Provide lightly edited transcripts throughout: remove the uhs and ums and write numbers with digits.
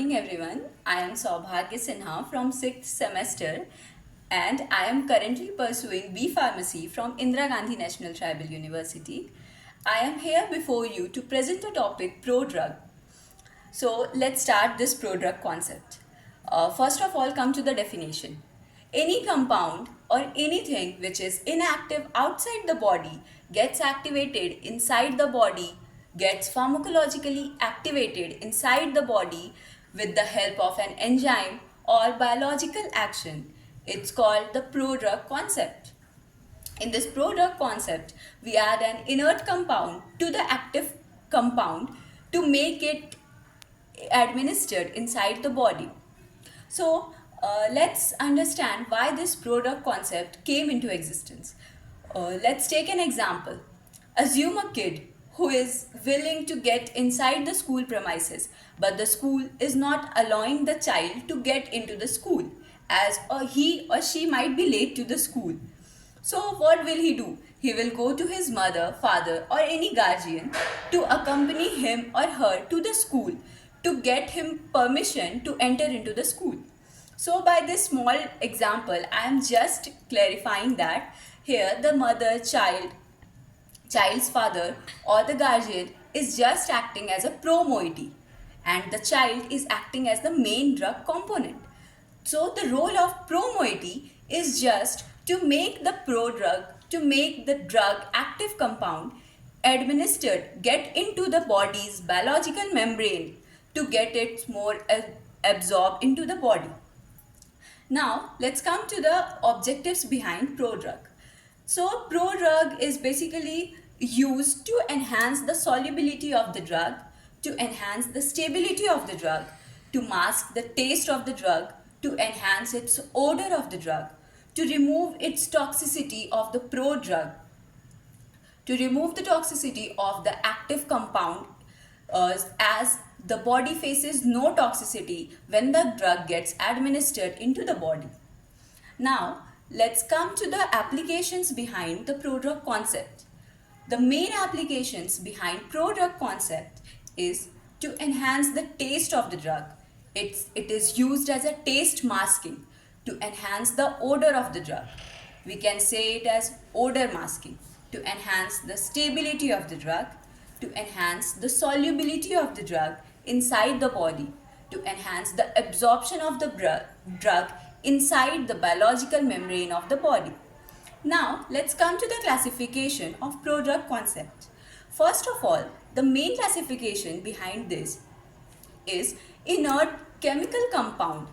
morning everyone. I am Saubhagya Sinha from 6th semester and I am currently pursuing B Pharmacy from Indira Gandhi National Tribal University. I am here before you to present a topic prodrug. So let's start this prodrug concept. First of all, come to the definition. Any compound or anything which is inactive outside the body gets activated inside the body, gets pharmacologically activated inside the body with the help of an enzyme or biological action. It's called the prodrug concept. In this prodrug concept, we add an inert compound to the active compound to make it administered inside the body. So let's understand why this prodrug concept came into existence. Let's take an example. Assume a kid who is willing to get inside the school premises, but the school is not allowing the child to get into the school as he or she might be late to the school. So what will he do? He will go to his mother, father or any guardian to accompany him or her to the school to get him permission to enter into the school. So by this small example, I am just clarifying that here the mother, child's father or the guardian is just acting as a pro-moiety and the child is acting as the main drug component. So the role of pro-moiety is just to make the prodrug, to make the drug active compound administered, get into the body's biological membrane to get it more absorbed into the body. Now let's come to the objectives behind prodrug. So prodrug is basically used to enhance the solubility of the drug, to enhance the stability of the drug, to mask the taste of the drug, to enhance its odor of the drug, to remove its toxicity of the prodrug, to remove the toxicity of the active compound as the body faces no toxicity when the drug gets administered into the body. Now, let's come to the applications behind the prodrug concept. The main applications behind prodrug concept is to enhance the taste of the drug. It is used as a taste masking to enhance the odor of the drug. We can say it as odor masking to enhance the stability of the drug, to enhance the solubility of the drug inside the body, to enhance the absorption of the drug inside the biological membrane of the body. Now, let's come to the classification of prodrug concept. First of all, the main classification behind this is inert chemical compound.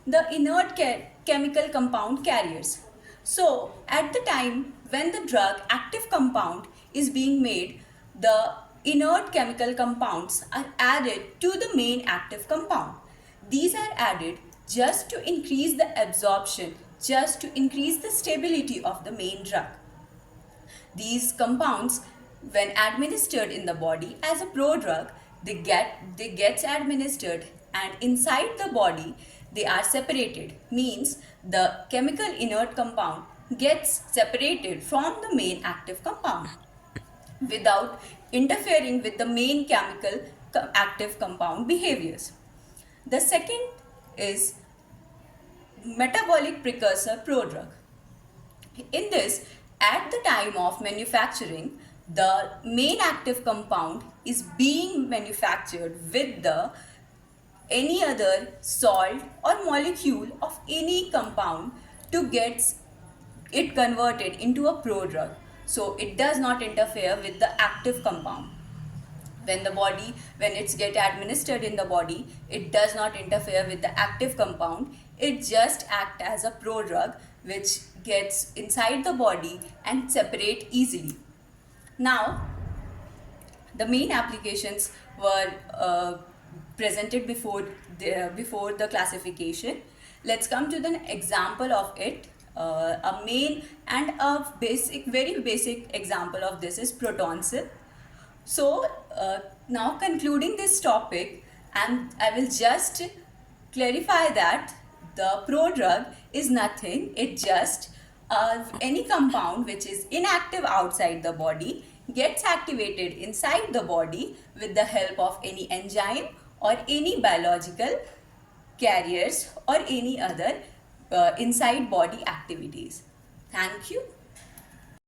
The inert chemical compound carriers. So, at the time when the drug active compound is being made, the inert chemical compounds are added to the main active compound. These are added just to increase the absorption, just to increase the stability of the main drug. These compounds, when administered in the body as a prodrug, they get administered and inside the body they are separated. Means the chemical inert compound gets separated from the main active compound without interfering with the main chemical active compound behaviors. The second is metabolic precursor prodrug. In this, at the time of manufacturing, the main active compound is being manufactured with the any other salt or molecule of any compound to get it converted into a prodrug. So it does not interfere with the active compound. When it's get administered in the body, it does not interfere with the active compound. It just acts as a prodrug which gets inside the body and separate easily. Now, the main applications were presented before the classification. Let's come to the example of it. A main and a very basic example of this is protonsil. So now concluding this topic, and I will just clarify that the prodrug is nothing. It just any compound which is inactive outside the body gets activated inside the body with the help of any enzyme or any biological carriers or any other inside body activities. Thank you.